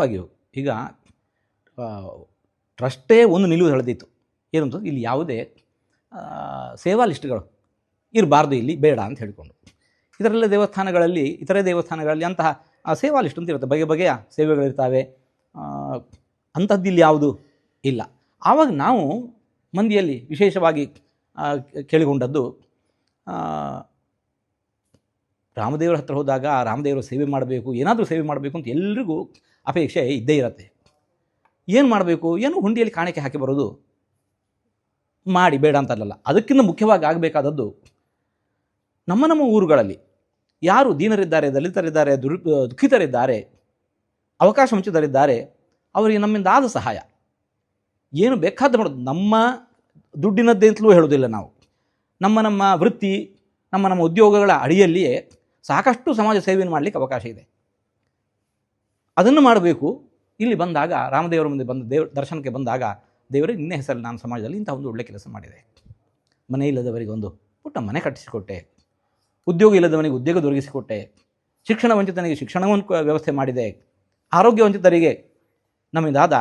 ವಾಗಿಯೂ ಈಗ ಟ್ರಸ್ಟೇ ಒಂದು ನಿಲುವು ಎಳೆದಿತ್ತು. ಏನು ಅಂತಂದ್ರೆ ಇಲ್ಲಿ ಯಾವುದೇ ಸೇವಾ ಲಿಸ್ಟ್ಗಳು ಇರಬಾರ್ದು, ಇಲ್ಲಿ ಬೇಡ ಅಂತ ಹೇಳಿಕೊಂಡು. ಇದರಲ್ಲೇ ದೇವಸ್ಥಾನಗಳಲ್ಲಿ, ಇತರೆ ದೇವಸ್ಥಾನಗಳಲ್ಲಿ ಅಂತಹ ಸೇವಾ ಲಿಸ್ಟ್ ಅಂತ ಇರುತ್ತೆ, ಬಗೆ ಬಗೆಯ ಸೇವೆಗಳಿರ್ತವೆ. ಅಂಥದ್ದಿಲ್ಲಿ ಯಾವುದು ಇಲ್ಲ. ಆವಾಗ ನಾವು ಮಂದಿಯಲ್ಲಿ ವಿಶೇಷವಾಗಿ ಕೇಳಿಕೊಂಡದ್ದು, ರಾಮದೇವರ ಹತ್ರ ಹೋದಾಗ ರಾಮದೇವರ ಸೇವೆ ಮಾಡಬೇಕು, ಏನಾದರೂ ಸೇವೆ ಮಾಡಬೇಕು ಅಂತ ಎಲ್ರಿಗೂ ಅಪೇಕ್ಷೆ ಇದ್ದೇ ಇರುತ್ತೆ. ಏನು ಮಾಡಬೇಕು, ಏನು ಹುಂಡಿಯಲ್ಲಿ ಕಾಣಿಕೆ ಹಾಕಿ ಬರೋದು ಮಾಡಿ, ಬೇಡ ಅಂತಲ್ಲ. ಅದಕ್ಕಿಂತ ಮುಖ್ಯವಾಗಿ ಆಗಬೇಕಾದದ್ದು, ನಮ್ಮ ಊರುಗಳಲ್ಲಿ ಯಾರು ದೀನರಿದ್ದಾರೆ, ದಲಿತರಿದ್ದಾರೆ, ದುಃಖಿತರಿದ್ದಾರೆ, ಅವಕಾಶ ವಂಚಿತರಿದ್ದಾರೆ, ಅವರಿಗೆ ನಮ್ಮಿಂದ ಆದ ಸಹಾಯ ಏನು ಬೇಕಾದ ಮಾಡೋದು. ನಮ್ಮ ದುಡ್ಡಿನದ್ದೇ ಅಂತಲೂ ಹೇಳೋದಿಲ್ಲ ನಾವು. ನಮ್ಮ ವೃತ್ತಿ, ನಮ್ಮ ಉದ್ಯೋಗಗಳ ಅಡಿಯಲ್ಲಿಯೇ ಸಾಕಷ್ಟು ಸಮಾಜ ಸೇವೆಯನ್ನು ಮಾಡಲಿಕ್ಕೆ ಅವಕಾಶ ಇದೆ. ಅದನ್ನು ಮಾಡಬೇಕು. ಇಲ್ಲಿ ಬಂದಾಗ, ರಾಮದೇವರ ಮುಂದೆ ಬಂದ ದರ್ಶನಕ್ಕೆ ಬಂದಾಗ, ದೇವರೇ ನಿನ್ನೆ ಹೆಸರಲ್ಲಿ ನಾನು ಸಮಾಜದಲ್ಲಿ ಇಂಥ ಒಂದು ಒಳ್ಳೆ ಕೆಲಸ ಮಾಡಿದೆ, ಮನೆ ಇಲ್ಲದವರಿಗೆ ಒಂದು ಪುಟ್ಟ ಮನೆ ಕಟ್ಟಿಸಿಕೊಟ್ಟೆ, ಉದ್ಯೋಗ ಇಲ್ಲದವನಿಗೆ ಉದ್ಯೋಗ ದೊರಕಿಸಿಕೊಟ್ಟೆ, ಶಿಕ್ಷಣ ವಂಚಿತನಿಗೆ ಶಿಕ್ಷಣವನ್ನು ವ್ಯವಸ್ಥೆ ಮಾಡಿದೆ, ಆರೋಗ್ಯ ವಂಚಿತರಿಗೆ ನಮ್ಮಿಂದಾದ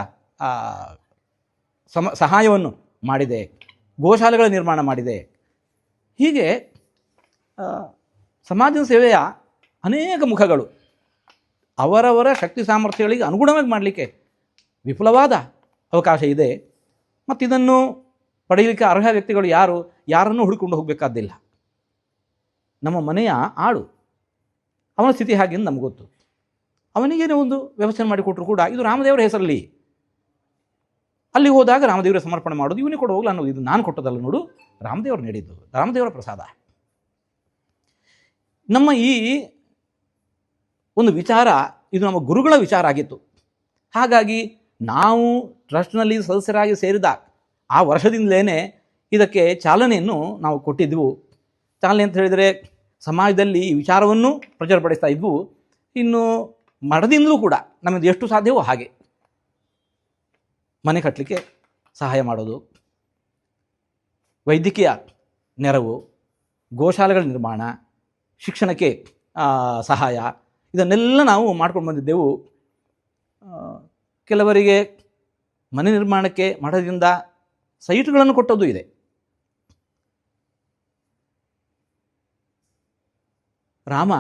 ಸಹಾಯವನ್ನು ಮಾಡಿದೆ, ಗೋಶಾಲೆಗಳ ನಿರ್ಮಾಣ ಮಾಡಿದೆ. ಹೀಗೆ ಸಮಾಜದ ಸೇವೆಯ ಅನೇಕ ಮುಖಗಳು ಅವರವರ ಶಕ್ತಿ ಸಾಮರ್ಥ್ಯಗಳಿಗೆ ಅನುಗುಣವಾಗಿ ಮಾಡಲಿಕ್ಕೆ ವಿಪುಲವಾದ ಅವಕಾಶ ಇದೆ. ಮತ್ತು ಇದನ್ನು ಪಡೆಯಲಿಕ್ಕೆ ಅರ್ಹ ವ್ಯಕ್ತಿಗಳು ಯಾರನ್ನೂ ಹುಡುಕೊಂಡು ಹೋಗಬೇಕಾದ್ದಿಲ್ಲ. ನಮ್ಮ ಮನೆಯ ಆಳು, ಅವನ ಸ್ಥಿತಿ ಹಾಗೆಂದು ನಮ್ಗೆ ಗೊತ್ತು. ಅವನಿಗೇನೇ ಒಂದು ವ್ಯವಸ್ಥೆ ಮಾಡಿಕೊಟ್ರು ಕೂಡ ಇದು ರಾಮದೇವರ ಹೆಸರಲ್ಲಿ, ಅಲ್ಲಿ ಹೋದಾಗ ರಾಮದೇವರ ಸಮರ್ಪಣೆ ಮಾಡೋದು, ಇವನಿಗೆ ಕೊಡು ಹೋಗಲ್ಲ ಅನ್ನೋದು, ಇದು ನಾನು ಕೊಟ್ಟದಲ್ಲ ನೋಡು, ರಾಮದೇವರು ನೀಡಿದ್ದು, ರಾಮದೇವರ ಪ್ರಸಾದ. ನಮ್ಮ ಈ ಒಂದು ವಿಚಾರ ಇದು ನಮ್ಮ ಗುರುಗಳ ವಿಚಾರ ಆಗಿತ್ತು. ಹಾಗಾಗಿ ನಾವು ಟ್ರಸ್ಟ್ನಲ್ಲಿ ಸದಸ್ಯರಾಗಿ ಸೇರಿದ ಆ ವರ್ಷದಿಂದಲೇ ಇದಕ್ಕೆ ಚಾಲನೆಯನ್ನು ನಾವು ಕೊಟ್ಟಿದ್ದೆವು. ಚಾಲನೆ ಅಂತ ಹೇಳಿದರೆ ಸಮಾಜದಲ್ಲಿ ಈ ವಿಚಾರವನ್ನು ಪ್ರಚುರಪಡಿಸ್ತಾ ಇದ್ವು. ಇನ್ನು ಮಠದಿಂದಲೂ ಕೂಡ ನಮ್ಮದು ಎಷ್ಟು ಸಾಧ್ಯವೋ ಹಾಗೆ ಮನೆ ಕಟ್ಟಲಿಕ್ಕೆ ಸಹಾಯ ಮಾಡೋದು, ವೈದ್ಯಕೀಯ ನೆರವು, ಗೋಶಾಲೆಗಳ ನಿರ್ಮಾಣ, ಶಿಕ್ಷಣಕ್ಕೆ ಸಹಾಯ, ಇದನ್ನೆಲ್ಲ ನಾವು ಮಾಡ್ಕೊಂಡು ಬಂದಿದ್ದೆವು. ಕೆಲವರಿಗೆ ಮನೆ ನಿರ್ಮಾಣಕ್ಕೆ ಮಠದಿಂದ ಸೈಟ್ಗಳನ್ನು ಕೊಟ್ಟದ್ದು ಇದೆ. ರಾಮ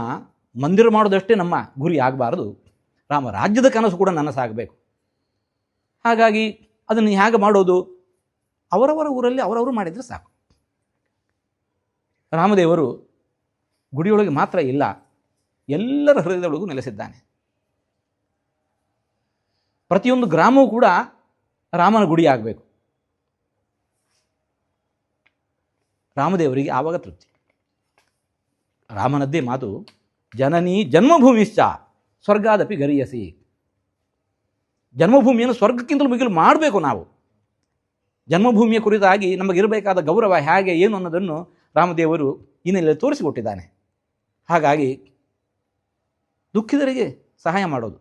ಮಂದಿರ ಮಾಡೋದಷ್ಟೇ ನಮ್ಮ ಗುರಿ ಆಗಬಾರದು, ರಾಮ ರಾಜ್ಯದ ಕನಸು ಕೂಡ ನನಸಾಗಬೇಕು. ಹಾಗಾಗಿ ಅದನ್ನು ಹೇಗೆ ಮಾಡೋದು, ಅವರವರ ಊರಲ್ಲಿ ಅವರವರು ಮಾಡಿದರೆ ಸಾಕು. ರಾಮದೇವರು ಗುಡಿಯೊಳಗೆ ಮಾತ್ರ ಇಲ್ಲ, ಎಲ್ಲರ ಹೃದಯದೊಳಗೂ ನೆಲೆಸಿದ್ದಾನೆ. ಪ್ರತಿಯೊಂದು ಗ್ರಾಮವೂ ಕೂಡ ರಾಮನ ಗುಡಿ ಆಗಬೇಕು. ರಾಮದೇವರಿಗೆ ಆವಾಗ ತೃಪ್ತಿ. ರಾಮನದ್ದೇ ಮಾತು, ಜನನಿ ಜನ್ಮಭೂಮಿಶ್ಚ ಸ್ವರ್ಗಾದಪಿ ಗರಿಯಸಿ. ಜನ್ಮಭೂಮಿಯನ್ನು ಸ್ವರ್ಗಕ್ಕಿಂತಲೂ ಮಿಗಿಲು ಮಾಡಬೇಕು ನಾವು. ಜನ್ಮಭೂಮಿಯ ಕುರಿತಾಗಿ ನಮಗಿರಬೇಕಾದ ಗೌರವ ಹೇಗೆ ಏನು ಅನ್ನೋದನ್ನು ರಾಮದೇವರು ಇನ್ನೆಲ್ಲ ತೋರಿಸಿಕೊಟ್ಟಿದ್ದಾನೆ. ಹಾಗಾಗಿ ದುಃಖಿತರಿಗೆ ಸಹಾಯ ಮಾಡೋದು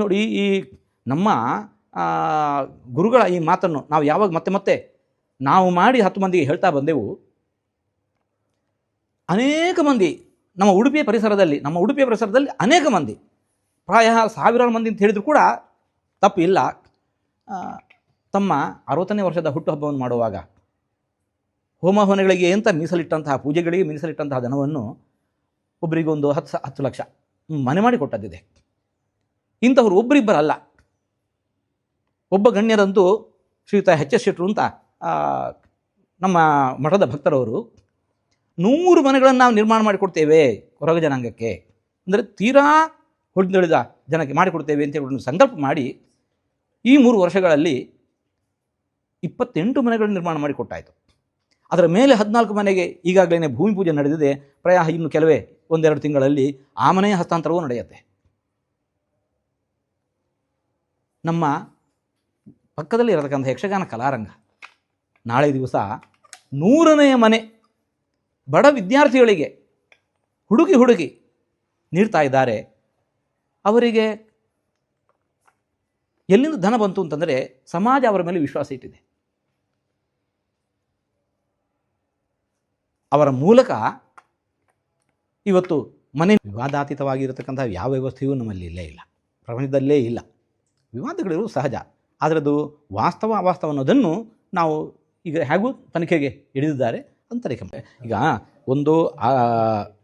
ನೋಡಿ, ಈ ನಮ್ಮ ಗುರುಗಳ ಈ ಮಾತನ್ನು ನಾವು ಯಾವಾಗ ಮತ್ತೆ ಮತ್ತೆ ನಾವು ಮಾಡಿ 10 ಮಂದಿಗೆ ಹೇಳ್ತಾ ಬಂದೆವು. ಅನೇಕ ಮಂದಿ ನಮ್ಮ ಉಡುಪಿಯ ಪರಿಸರದಲ್ಲಿ ಅನೇಕ ಮಂದಿ, ಪ್ರಾಯ ಸಾವಿರಾರು ಮಂದಿ ಅಂತ ಹೇಳಿದ್ರು ಕೂಡ ತಪ್ಪಿಲ್ಲ, ತಮ್ಮ 60ನೇ ವರ್ಷದ ಹುಟ್ಟುಹಬ್ಬವನ್ನು ಮಾಡುವಾಗ ಹೋಮ ಹವನಗಳಿಗೆ ಅಂತ ಮೀಸಲಿಟ್ಟಂತಹ, ಪೂಜೆಗಳಿಗೆ ಮೀಸಲಿಟ್ಟಂತಹ ಧನವನ್ನು ಒಬ್ಬರಿಗೊಂದು 10 ಲಕ್ಷ ಮನೆ ಮಾಡಿ ಕೊಟ್ಟದ್ದಿದೆ. ಇಂಥವ್ರು ಒಬ್ಬರಿಬ್ಬರಲ್ಲ. ಒಬ್ಬ ಗಣ್ಯರಂತೂ ಶ್ರೀಯುತ ಎಚ್.ಎಸ್. ಶೆಟ್ಟರು ಅಂತ ನಮ್ಮ ಮಠದ ಭಕ್ತರವರು 100 ಮನೆಗಳನ್ನು ನಾವು ನಿರ್ಮಾಣ ಮಾಡಿಕೊಡ್ತೇವೆ ಹೊರಗ ಜನಾಂಗಕ್ಕೆ, ಅಂದರೆ ತೀರಾ ಹೊಡೆದೊಳಿದ ಜನಕ್ಕೆ ಮಾಡಿಕೊಡ್ತೇವೆ ಅಂತ ಹೇಳಿ ಸಂಕಲ್ಪ ಮಾಡಿ ಈ 3 ವರ್ಷಗಳಲ್ಲಿ 28 ಮನೆಗಳನ್ನು ನಿರ್ಮಾಣ ಮಾಡಿಕೊಟ್ಟಾಯಿತು. ಅದರ ಮೇಲೆ 14 ಮನೆಗೆ ಈಗಾಗಲೇ ಭೂಮಿ ಪೂಜೆ ನಡೆದಿದೆ. ಪ್ರಾಯ ಇನ್ನು ಕೆಲವೇ 1-2 ತಿಂಗಳಲ್ಲಿ ಆ ಮನೆಯ ಹಸ್ತಾಂತರವೂ ನಡೆಯುತ್ತೆ. ನಮ್ಮ ಪಕ್ಕದಲ್ಲಿ ಇರತಕ್ಕಂಥ ಯಕ್ಷಗಾನ ಕಲಾರಂಗ ನಾಳೆ ದಿವಸ 100ನೇ ಮನೆ ಬಡ ವಿದ್ಯಾರ್ಥಿಗಳಿಗೆ ಹುಡುಗಿ ನೀಡ್ತಾ ಇದ್ದಾರೆ. ಅವರಿಗೆ ಎಲ್ಲಿಂದ ಧನ ಬಂತು ಅಂತಂದರೆ ಸಮಾಜ ಅವರ ಮೇಲೆ ವಿಶ್ವಾಸ ಇಟ್ಟಿದೆ. ಅವರ ಮೂಲಕ ಇವತ್ತು ಮನೆ ವಿವಾದಾತೀತವಾಗಿರತಕ್ಕಂಥ ಯಾವ ವ್ಯವಸ್ಥೆಯೂ ನಮ್ಮಲ್ಲಿ ಇಲ್ಲೇ ಇಲ್ಲ, ಪ್ರಪಂಚದಲ್ಲೇ ಇಲ್ಲ. ವಿವಾದಗಳಿರುವುದು ಸಹಜ. ಆದರೆ ಅದು ವಾಸ್ತವ ಅವಾಸ್ತವ ಅನ್ನೋದನ್ನು ನಾವು ಈಗ ಹೇಗೂ ತನಿಖೆಗೆ ಹಿಡಿದಿದ್ದಾರೆ ಅಂತ ತನಿಖೆ. ಈಗ ಒಂದು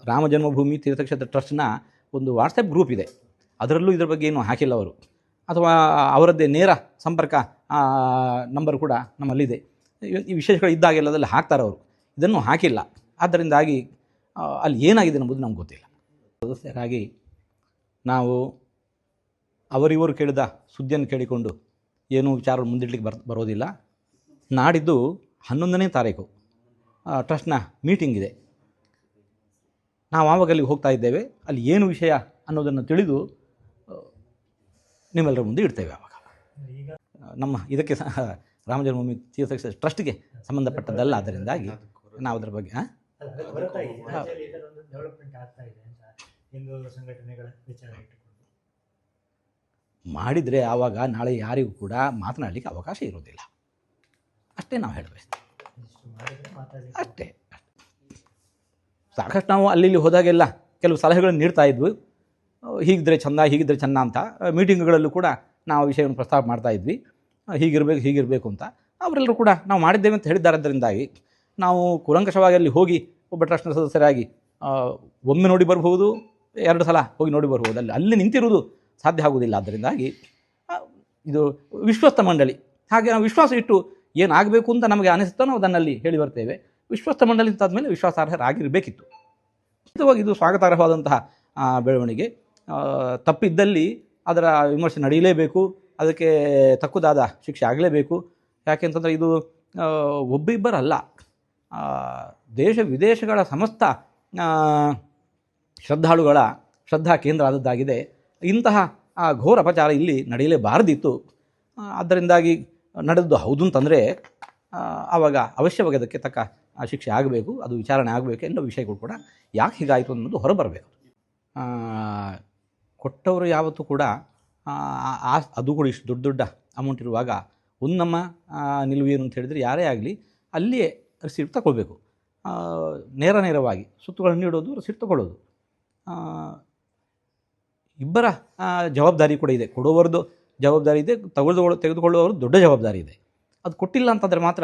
ರಾಮ ಜನ್ಮಭೂಮಿ ತೀರ್ಥಕ್ಷೇತ್ರ ಟ್ರಸ್ಟ್ನ ಒಂದು ವಾಟ್ಸಪ್ ಗ್ರೂಪ್ ಇದೆ. ಅದರಲ್ಲೂ ಇದರ ಬಗ್ಗೆ ಏನು ಹಾಕಿಲ್ಲ ಅವರು, ಅಥವಾ ಅವರದ್ದೇ ನೇರ ಸಂಪರ್ಕ ನಂಬರ್ ಕೂಡ ನಮ್ಮಲ್ಲಿದೆ. ಈ ವಿಶೇಷಗಳು ಇದ್ದಾಗೆಲ್ಲ ಅದರಲ್ಲಿ ಹಾಕ್ತಾರೆ ಅವರು, ಇದನ್ನು ಹಾಕಿಲ್ಲ. ಆದ್ದರಿಂದಾಗಿ ಅಲ್ಲಿ ಏನಾಗಿದೆ ಎಂಬುದು ನಮ್ಗೆ ಗೊತ್ತಿಲ್ಲ. ಸದಸ್ಯರಾಗಿ ನಾವು ಅವರಿವರು ಕೇಳಿದ ಸುದ್ದಿಯನ್ನು ಕೇಳಿಕೊಂಡು ಏನೂ ವಿಚಾರ ಮುಂದಿಡ್ಲಿಕ್ಕೆ ಬರೋದಿಲ್ಲ. ನಾಡಿದ್ದು 11ನೇ ತಾರೀಕು ಟ್ರಸ್ಟ್ನ ಮೀಟಿಂಗ್ ಇದೆ. ನಾವು ಆವಾಗ ಅಲ್ಲಿಗೆ ಹೋಗ್ತಾ ಇದ್ದೇವೆ. ಅಲ್ಲಿ ಏನು ವಿಷಯ ಅನ್ನೋದನ್ನು ತಿಳಿದು ನಿಮ್ಮೆಲ್ಲರ ಮುಂದೆ ಇಡ್ತೇವೆ. ಆವಾಗ ನಮ್ಮ ಇದಕ್ಕೆ ರಾಮ ಜನ್ಮಭೂಮಿ ತೀರ್ಥಕ್ಷೇತ್ರ ಟ್ರಸ್ಟ್ಗೆ ಸಂಬಂಧಪಟ್ಟದ್ದಲ್ಲ. ಅದರಿಂದಾಗಿ ನಾವು ಅದರ ಬಗ್ಗೆ ಮಾಡಿದರೆ ಆವಾಗ ನಾಳೆ ಯಾರಿಗೂ ಕೂಡ ಮಾತನಾಡಲಿಕ್ಕೆ ಅವಕಾಶ ಇರೋದಿಲ್ಲ. ಅಷ್ಟೇ ನಾವು ಹೇಳಬೇಕು. ಅಷ್ಟೇ. ಸಾಕಷ್ಟು ನಾವು ಅಲ್ಲಿ ಹೋದಾಗೆಲ್ಲ ಕೆಲವು ಸಲಹೆಗಳನ್ನು ನೀಡ್ತಾ ಇದ್ವಿ. ಹೀಗಿದ್ರೆ ಚೆಂದ, ಹೀಗಿದ್ರೆ ಚೆಂದ ಅಂತ. ಮೀಟಿಂಗ್ಗಳಲ್ಲೂ ಕೂಡ ನಾವು ವಿಷಯವನ್ನು ಪ್ರಸ್ತಾಪ ಮಾಡ್ತಾ ಇದ್ವಿ, ಹೀಗಿರಬೇಕು ಅಂತ. ಅವರೆಲ್ಲರೂ ಕೂಡ ನಾವು ಮಾಡಿದ್ದೇವೆ ಅಂತ ಹೇಳಿದ್ದಾರೆ. ಅದರಿಂದಾಗಿ ನಾವು ಕೂಲಂಕಷವಾಗಿ ಅಲ್ಲಿ ಹೋಗಿ ಒಬ್ಬ ಟ್ರಸ್ಟ್ನ ಸದಸ್ಯರಾಗಿ ಒಮ್ಮೆ ನೋಡಿ ಬರ್ಬೋದು, 2 ಸಲ ಹೋಗಿ ನೋಡಿ ಬರ್ಬೋದು. ಅಲ್ಲಿ ನಿಂತಿರುವುದು ಸಾಧ್ಯ ಆಗುವುದಿಲ್ಲ. ಅದರಿಂದಾಗಿ ಇದು ವಿಶ್ವಸ್ತ ಮಂಡಳಿ. ಹಾಗೆ ನಾವು ವಿಶ್ವಾಸ ಇಟ್ಟು ಏನಾಗಬೇಕು ಅಂತ ನಮಗೆ ಅನಿಸುತ್ತೋ ನಾವು ಅದನ್ನಲ್ಲಿ ಹೇಳಿ ಬರ್ತೇವೆ. ವಿಶ್ವಸ್ತ ಮಂಡಳಿ ಅಂತಾದಮೇಲೆ ವಿಶ್ವಾಸಾರ್ಹರಾಗಿರಬೇಕಿತ್ತು. ಇದು ಸ್ವಾಗತಾರ್ಹವಾದಂತಹ ಬೆಳವಣಿಗೆ. ತಪ್ಪಿದ್ದಲ್ಲಿ ಅದರ ವಿಮರ್ಶೆ ನಡೆಯಲೇಬೇಕು, ಅದಕ್ಕೆ ತಕ್ಕುದಾದ ಶಿಕ್ಷೆ ಆಗಲೇಬೇಕು. ಯಾಕೆಂತಂದರೆ ಇದು ಒಬ್ಬಿಬ್ಬರಲ್ಲ, ದೇಶ ವಿದೇಶಗಳ ಸಮಸ್ತ ಶ್ರದ್ಧಾಳುಗಳ ಶ್ರದ್ಧಾ ಕೇಂದ್ರ ಆದದ್ದಾಗಿದೆ. ಇಂತಹ ಘೋರ ಅಪಚಾರ ಇಲ್ಲಿ ನಡೆಯಲೇಬಾರದಿತ್ತು. ಆದ್ದರಿಂದಾಗಿ ನಡೆದು ಹೌದು ಅಂತಂದರೆ ಆವಾಗ ಅವಶ್ಯವಾಗಿ ಅದಕ್ಕೆ ತಕ್ಕ ಶಿಕ್ಷೆ ಆಗಬೇಕು, ಅದು ವಿಚಾರಣೆ ಆಗಬೇಕು. ಎಲ್ಲ ವಿಷಯಗಳು ಕೂಡ ಯಾಕೆ ಹೀಗಾಯಿತು ಅನ್ನೋದು ಹೊರಬರಬೇಕು. ಕೊಟ್ಟವರು ಯಾವತ್ತೂ ಕೂಡ ಅದು ಕೂಡ ಇಷ್ಟು ದೊಡ್ಡ ಅಮೌಂಟ್ ಇರುವಾಗ ಒಂದು ನಮ್ಮ ನಿಲುವು ಏನು ಅಂತ ಹೇಳಿದರೆ, ಯಾರೇ ಆಗಲಿ ಅಲ್ಲಿಯೇ ರಿಸೀಟ್ ತಗೊಳ್ಬೇಕು. ನೇರವಾಗಿ ಸುತ್ತುಗಳನ್ನು ನೀಡೋದು, ರಿಸೀಟ್ ತಗೊಳ್ಳೋದು ಇಬ್ಬರ ಜವಾಬ್ದಾರಿ ಕೂಡ ಇದೆ. ಕೊಡುವವರದು ಜವಾಬ್ದಾರಿ ಇದೆ, ತೆಗೆದುಕೊಳ್ಳುವವರು ದೊಡ್ಡ ಜವಾಬ್ದಾರಿ ಇದೆ. ಅದು ಕೊಟ್ಟಿಲ್ಲ ಅಂತಂದರೆ ಮಾತ್ರ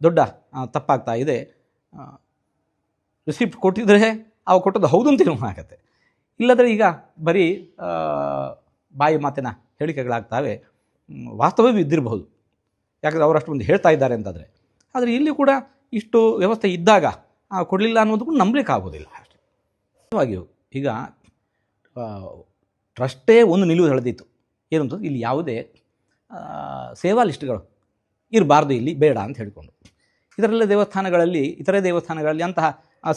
ದೊಡ್ಡ ತಪ್ಪಾಗ್ತಾ ಇದೆ. ರಿಸಿಪ್ಟ್ ಕೊಟ್ಟಿದ್ರೆ ಅವು ಕೊಟ್ಟದ್ದು ಹೌದು ಅಂತ ಆಗುತ್ತೆ. ಇಲ್ಲದ್ರೆ ಈಗ ಬರೀ ಬಾಯಿ ಮಾತಿನ ಹೇಳಿಕೆಗಳಾಗ್ತವೆ. ವಾಸ್ತವವೂ ಇದ್ದಿರಬಹುದು, ಯಾಕಂದರೆ ಅವರಷ್ಟು ಮಂದಿ ಹೇಳ್ತಾ ಇದ್ದಾರೆ ಅಂತಂದರೆ. ಆದರೆ ಇಲ್ಲಿ ಕೂಡ ಇಷ್ಟು ವ್ಯವಸ್ಥೆ ಇದ್ದಾಗ ಕೊಡಲಿಲ್ಲ ಅನ್ನೋದು ಕೂಡ ನಂಬಲಿಕ್ಕೆ ಆಗೋದಿಲ್ಲ. ಅಷ್ಟೇ. ಈಗ ಟ್ರಸ್ಟೇ ಒಂದು ನಿಲುವು ಎಳೆದಿತ್ತು. ಏನು ಅಂತಂದ್ರೆ, ಇಲ್ಲಿ ಯಾವುದೇ ಸೇವಾ ಲಿಸ್ಟ್ಗಳು ಇರಬಾರ್ದು, ಇಲ್ಲಿ ಬೇಡ ಅಂತ ಹೇಳಿಕೊಂಡು. ಇದರಲ್ಲೇ ದೇವಸ್ಥಾನಗಳಲ್ಲಿ, ಇತರೆ ದೇವಸ್ಥಾನಗಳಲ್ಲಿ ಅಂತಹ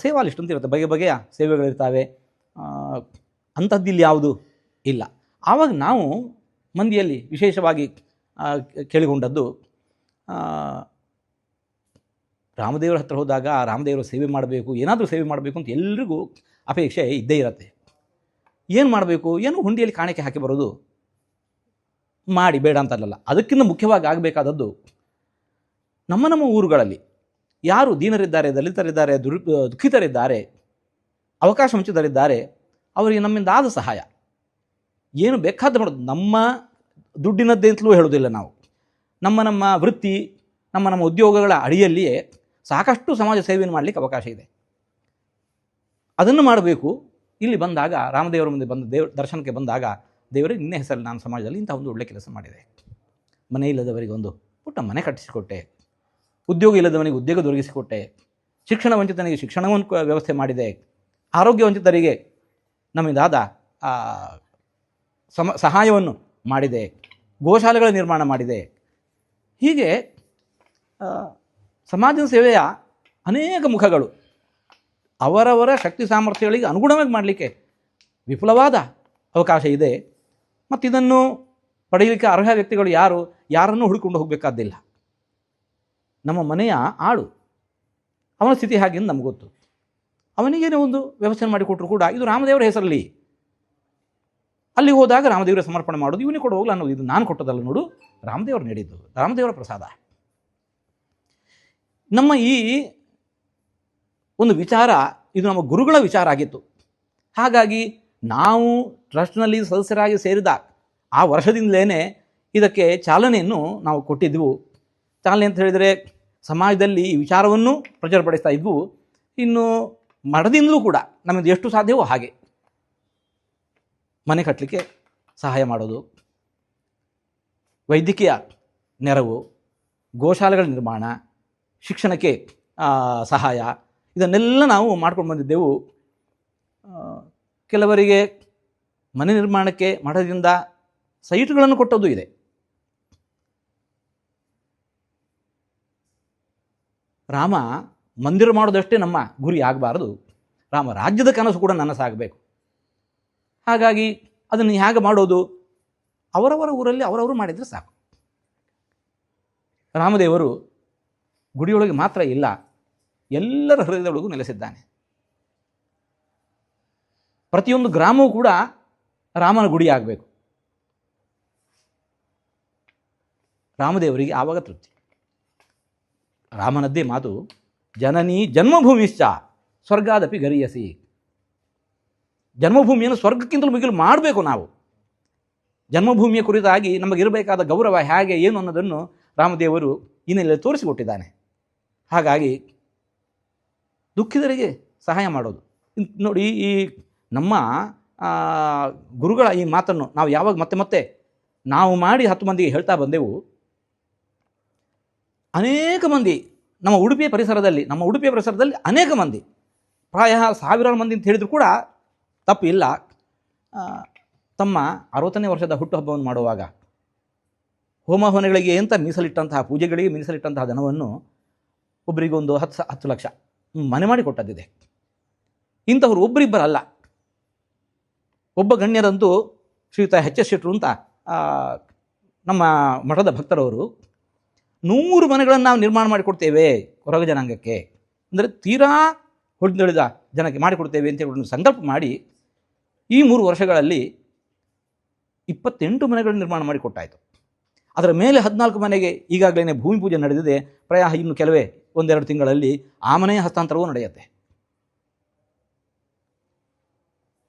ಸೇವಾ ಲಿಸ್ಟ್ ಅಂತ ಇರುತ್ತೆ, ಬಗೆ ಬಗೆಯ ಸೇವೆಗಳಿರ್ತವೆ. ಅಂಥದ್ದಿಲ್ಲಿ ಯಾವುದು ಇಲ್ಲ. ಆವಾಗ ನಾವು ಮಂದಿಯಲ್ಲಿ ವಿಶೇಷವಾಗಿ ಕೇಳಿಕೊಂಡದ್ದು, ರಾಮದೇವರ ಹತ್ರ ಹೋದಾಗ ರಾಮದೇವರ ಸೇವೆ ಮಾಡಬೇಕು, ಏನಾದರೂ ಸೇವೆ ಮಾಡಬೇಕು ಅಂತ ಎಲ್ರಿಗೂ ಅಪೇಕ್ಷೆ ಇದ್ದೇ ಇರುತ್ತೆ. ಏನು ಮಾಡಬೇಕು, ಏನು ಹುಂಡಿಯಲ್ಲಿ ಕಾಣಿಕೆ ಹಾಕಿ ಬರೋದು ಮಾಡಿ, ಬೇಡ ಅಂತಲ್ಲ. ಅದಕ್ಕಿಂತ ಮುಖ್ಯವಾಗಿ ಆಗಬೇಕಾದದ್ದು, ನಮ್ಮ ಊರುಗಳಲ್ಲಿ ಯಾರು ದೀನರಿದ್ದಾರೆ, ದಲಿತರಿದ್ದಾರೆ, ದುಃಖಿತರಿದ್ದಾರೆ, ಅವಕಾಶ ವಂಚಿತರಿದ್ದಾರೆ, ಅವರಿಗೆ ನಮ್ಮಿಂದ ಆದ ಸಹಾಯ ಏನು ಬೇಕಾದ ಮಾಡೋದು. ನಮ್ಮ ದುಡ್ಡಿನದ್ದೇ ಅಂತಲೂ ಹೇಳೋದಿಲ್ಲ ನಾವು. ನಮ್ಮ ವೃತ್ತಿ, ನಮ್ಮ ಉದ್ಯೋಗಗಳ ಅಡಿಯಲ್ಲಿಯೇ ಸಾಕಷ್ಟು ಸಮಾಜ ಸೇವೆಯನ್ನು ಮಾಡಲಿಕ್ಕೆ ಅವಕಾಶ ಇದೆ. ಅದನ್ನು ಮಾಡಬೇಕು. ಇಲ್ಲಿ ಬಂದಾಗ, ರಾಮದೇವರ ಮುಂದೆ ದರ್ಶನಕ್ಕೆ ಬಂದಾಗ, ದೇವರಿಗೆ ನಿನ್ನೆ ಹೆಸರಲ್ಲಿ ನಾನು ಸಮಾಜದಲ್ಲಿ ಇಂಥ ಒಂದು ಒಳ್ಳೆ ಕೆಲಸ ಮಾಡಿದೆ, ಮನೆ ಇಲ್ಲದವರಿಗೆ ಒಂದು ಪುಟ್ಟ ಮನೆ ಕಟ್ಟಿಸಿಕೊಟ್ಟೆ, ಉದ್ಯೋಗ ಇಲ್ಲದವನಿಗೆ ಉದ್ಯೋಗ ದೊರಕಿಸಿಕೊಟ್ಟೆ, ಶಿಕ್ಷಣ ವಂಚಿತನಿಗೆ ಶಿಕ್ಷಣವನ್ನು ವ್ಯವಸ್ಥೆ ಮಾಡಿದೆ, ಆರೋಗ್ಯ ವಂಚಿತರಿಗೆ ನಮ್ಮಿಂದಾದ ಸಹಾಯವನ್ನು ಮಾಡಿದೆ, ಗೋಶಾಲೆಗಳ ನಿರ್ಮಾಣ ಮಾಡಿದೆ. ಹೀಗೆ ಸಮಾಜದ ಸೇವೆಯ ಅನೇಕ ಮುಖಗಳು ಅವರವರ ಶಕ್ತಿ ಸಾಮರ್ಥ್ಯಗಳಿಗೆ ಅನುಗುಣವಾಗಿ ಮಾಡಲಿಕ್ಕೆ ವಿಪುಲವಾದ ಅವಕಾಶ ಇದೆ. ಮತ್ತು ಇದನ್ನು ಪಡೆಯಲಿಕ್ಕೆ ಅರ್ಹ ವ್ಯಕ್ತಿಗಳು ಯಾರನ್ನೂ ಹುಡುಕೊಂಡು ಹೋಗಬೇಕಾದ್ದಿಲ್ಲ. ನಮ್ಮ ಮನೆಯ ಆಳು, ಅವನ ಸ್ಥಿತಿ ಹಾಗೆ ನಮ್ಗೆ ಗೊತ್ತು. ಅವನಿಗೇನೇ ಒಂದು ವ್ಯವಸ್ಥೆ ಮಾಡಿಕೊಟ್ರು ಕೂಡ ಇದು ರಾಮದೇವರ ಹೆಸರಲ್ಲಿ, ಅಲ್ಲಿ ಹೋದಾಗ ರಾಮದೇವರ ಸಮರ್ಪಣೆ ಮಾಡೋದು, ಇವನಿಗೆ ಕೊಡು ಹೋಗಲ್ಲ ಅನ್ನೋದು. ಇದು ನಾನು ಕೊಟ್ಟದಲ್ಲ ನೋಡು, ರಾಮದೇವರು ನೀಡಿದ್ದು, ರಾಮದೇವರ ಪ್ರಸಾದ. ನಮ್ಮ ಈ ಒಂದು ವಿಚಾರ ಇದು ನಮ್ಮ ಗುರುಗಳ ವಿಚಾರ ಆಗಿತ್ತು. ಹಾಗಾಗಿ ನಾವು ಟ್ರಸ್ಟ್ನಲ್ಲಿ ಸದಸ್ಯರಾಗಿ ಸೇರಿದ ಆ ವರ್ಷದಿಂದಲೇ ಇದಕ್ಕೆ ಚಾಲನೆಯನ್ನು ನಾವು ಕೊಟ್ಟಿದ್ದೆವು. ಚಾಲನೆ ಅಂತ ಹೇಳಿದರೆ ಸಮಾಜದಲ್ಲಿ ಈ ವಿಚಾರವನ್ನು ಪ್ರಚುರಪಡಿಸ್ತಾ ಇದ್ವು. ಇನ್ನು ಮಠದಿಂದಲೂ ಕೂಡ ನಮಗೆ ಎಷ್ಟು ಸಾಧ್ಯವೋ ಹಾಗೆ ಮನೆ ಕಟ್ಟಲಿಕ್ಕೆ ಸಹಾಯ ಮಾಡೋದು, ವೈದ್ಯಕೀಯ ನೆರವು, ಗೋಶಾಲೆಗಳ ನಿರ್ಮಾಣ, ಶಿಕ್ಷಣಕ್ಕೆ ಸಹಾಯ, ಇದನ್ನೆಲ್ಲ ನಾವು ಮಾಡ್ಕೊಂಡು ಬಂದಿದ್ದೆವು. ಕೆಲವರಿಗೆ ಮನೆ ನಿರ್ಮಾಣಕ್ಕೆ ಮಠದಿಂದ ಸೈಟ್ಗಳನ್ನು ಕೊಟ್ಟದ್ದು ಇದೆ. ರಾಮ ಮಂದಿರ ಮಾಡೋದಷ್ಟೇ ನಮ್ಮ ಗುರಿ ಆಗಬಾರದು, ರಾಮ ರಾಜ್ಯದ ಕನಸು ಕೂಡ ನನಸಾಗಬೇಕು. ಹಾಗಾಗಿ ಅದನ್ನು ಹೇಗೆ ಮಾಡೋದು? ಅವರವರ ಊರಲ್ಲಿ ಅವರವರು ಮಾಡಿದರೆ ಸಾಕು. ರಾಮದೇವರು ಗುಡಿಯೊಳಗೆ ಮಾತ್ರ ಇಲ್ಲ, ಎಲ್ಲರ ಹೃದಯದೊಳಗೂ ನೆಲೆಸಿದ್ದಾನೆ. ಪ್ರತಿಯೊಂದು ಗ್ರಾಮವೂ ಕೂಡ ರಾಮನ ಗುಡಿ ಆಗಬೇಕು. ರಾಮದೇವರಿಗೆ ಆವಾಗ ತೃಪ್ತಿ. ರಾಮನದ್ದೇ ಮಾತು, ಜನನಿ ಜನ್ಮಭೂಮಿಶ್ಚ ಸ್ವರ್ಗಾದಪಿ ಗರಿಯಸಿ. ಜನ್ಮಭೂಮಿಯನ್ನು ಸ್ವರ್ಗಕ್ಕಿಂತಲೂ ಮಿಗಿಲು ಮಾಡಬೇಕು ನಾವು. ಜನ್ಮಭೂಮಿಯ ಕುರಿತಾಗಿ ನಮಗಿರಬೇಕಾದ ಗೌರವ ಹೇಗೆ ಏನು ಅನ್ನೋದನ್ನು ರಾಮದೇವರು ಹಿನ್ನೆಲೆಯಲ್ಲಿ ತೋರಿಸಿಕೊಟ್ಟಿದ್ದಾನೆ. ಹಾಗಾಗಿ ದುಃಖಿತರಿಗೆ ಸಹಾಯ ಮಾಡೋದು. ನೋಡಿ, ಈ ನಮ್ಮ ಗುರುಗಳ ಈ ಮಾತನ್ನು ನಾವು ಯಾವಾಗ ಮತ್ತೆ ಮತ್ತೆ ನಾವು ಮಾಡಿ 10 ಮಂದಿಗೆ ಹೇಳ್ತಾ ಬಂದೆವು. ಅನೇಕ ಮಂದಿ ನಮ್ಮ ಉಡುಪಿಯ ಪರಿಸರದಲ್ಲಿ ಅನೇಕ ಮಂದಿ, ಪ್ರಾಯ ಸಾವಿರಾರು ಮಂದಿ ಅಂತ ಹೇಳಿದ್ರು ಕೂಡ ತಪ್ಪಿಲ್ಲ, ತಮ್ಮ 60ನೇ ವರ್ಷದ ಹುಟ್ಟುಹಬ್ಬವನ್ನು ಮಾಡುವಾಗ ಹೋಮ ಹವನಗಳಿಗೆ ಅಂತ ಮೀಸಲಿಟ್ಟಂತಹ, ಪೂಜೆಗಳಿಗೆ ಮೀಸಲಿಟ್ಟಂತಹ ಧನವನ್ನು ಒಬ್ಬರಿಗೊಂದು 10 ಲಕ್ಷ ಮನೆ ಮಾಡಿ ಕೊಟ್ಟದ್ದಿದೆ. ಇಂಥವ್ರು ಒಬ್ಬರಿಬ್ಬರಲ್ಲ. ಒಬ್ಬ ಗಣ್ಯರಂತೂ ಶ್ರೀಯುತ ಎಚ್ ಎಸ್ ಶೆಟ್ಟರು ಅಂತ ನಮ್ಮ ಮಠದ ಭಕ್ತರವರು 100 ಮನೆಗಳನ್ನು ನಾವು ನಿರ್ಮಾಣ ಮಾಡಿಕೊಡ್ತೇವೆ ಹೊರಗ ಜನಾಂಗಕ್ಕೆ, ಅಂದರೆ ತೀರಾ ಹೊಡೆದಳಿದ ಜನಕ್ಕೆ ಮಾಡಿಕೊಡ್ತೇವೆ ಅಂತ ಹೇಳಿ ಸಂಕಲ್ಪ ಮಾಡಿ ಈ 3 ವರ್ಷಗಳಲ್ಲಿ 28 ಮನೆಗಳನ್ನು ನಿರ್ಮಾಣ ಮಾಡಿಕೊಟ್ಟಾಯಿತು. ಅದರ ಮೇಲೆ 14 ಮನೆಗೆ ಈಗಾಗಲೇ ಭೂಮಿ ಪೂಜೆ ನಡೆದಿದೆ. ಪ್ರಾಯ ಇನ್ನು ಕೆಲವೇ 1-2 ತಿಂಗಳಲ್ಲಿ ಆ ಮನೆಯ ಹಸ್ತಾಂತರವೂ ನಡೆಯುತ್ತೆ.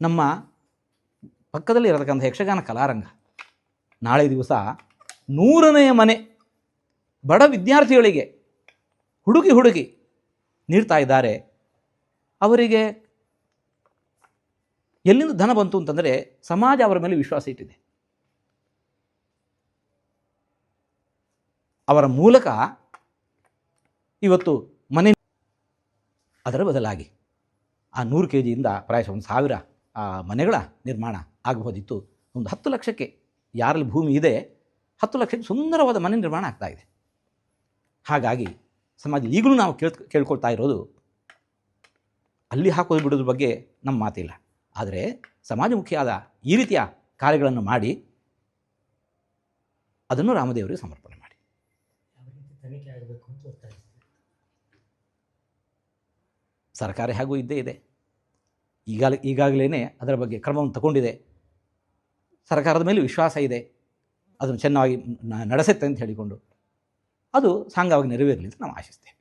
ನಮ್ಮ ಪಕ್ಕದಲ್ಲಿ ಇರತಕ್ಕಂಥ ಯಕ್ಷಗಾನ ಕಲಾರಂಗ ನಾಳೆ ದಿವಸ 100ನೇ ಮನೆ ಬಡ ವಿದ್ಯಾರ್ಥಿಗಳಿಗೆ ಹುಡುಕಿ ನೀಡ್ತಾ ಇದ್ದಾರೆ. ಅವರಿಗೆ ಎಲ್ಲಿಂದ ಧನ ಬಂತು ಅಂತಂದರೆ ಸಮಾಜ ಅವರ ಮೇಲೆ ವಿಶ್ವಾಸ ಇಟ್ಟಿದೆ. ಅವರ ಮೂಲಕ ಇವತ್ತು ಮನೆ, ಅದರ ಬದಲಾಗಿ ಆ 100 kgಯಿಂದ ಪ್ರಾಯಶಃ 1000 ಮನೆಗಳ ನಿರ್ಮಾಣ ಆಗಬಹುದಿತ್ತು. ಒಂದು 10 ಲಕ್ಷಕ್ಕೆ ಯಾರಲ್ಲಿ ಭೂಮಿ ಇದೆ 10 ಲಕ್ಷಕ್ಕೆ ಸುಂದರವಾದ ಮನೆ ನಿರ್ಮಾಣ ಆಗ್ತಾ ಇದೆ. ಹಾಗಾಗಿ ಸಮಾಜ ಈಗಲೂ ನಾವು ಕೇಳ್ಕೊಳ್ತಾ ಇರೋದು, ಅಲ್ಲಿ ಹಾಕೋದು ಬಿಡೋದ್ರ ಬಗ್ಗೆ ನಮ್ಮ ಮಾತಿಲ್ಲ, ಆದರೆ ಸಮಾಜಮುಖಿಯಾದ ಈ ರೀತಿಯ ಕಾರ್ಯಗಳನ್ನು ಮಾಡಿ ಅದನ್ನು ರಾಮದೇವರಿಗೆ ಸಮರ್ಪಣೆ ಮಾಡಿ. ಸರ್ಕಾರ ಹಾಗೂ ಇದ್ದೇ ಇದೆ, ಈಗಾಗಲೇ ಅದರ ಬಗ್ಗೆ ಕ್ರಮವನ್ನು ತಗೊಂಡಿದೆ. ಸರ್ಕಾರದ ಮೇಲೆ ವಿಶ್ವಾಸ ಇದೆ, ಅದನ್ನು ಚೆನ್ನಾಗಿ ನಡೆಸುತ್ತೆ ಅಂತ ಹೇಳಿಕೊಂಡು ಅದು ಸಾಂಗವಾಗಿ ನೆರವೇರಲಿ ಅಂತ ನಾವು ಆಶಿಸ್ತೇವೆ.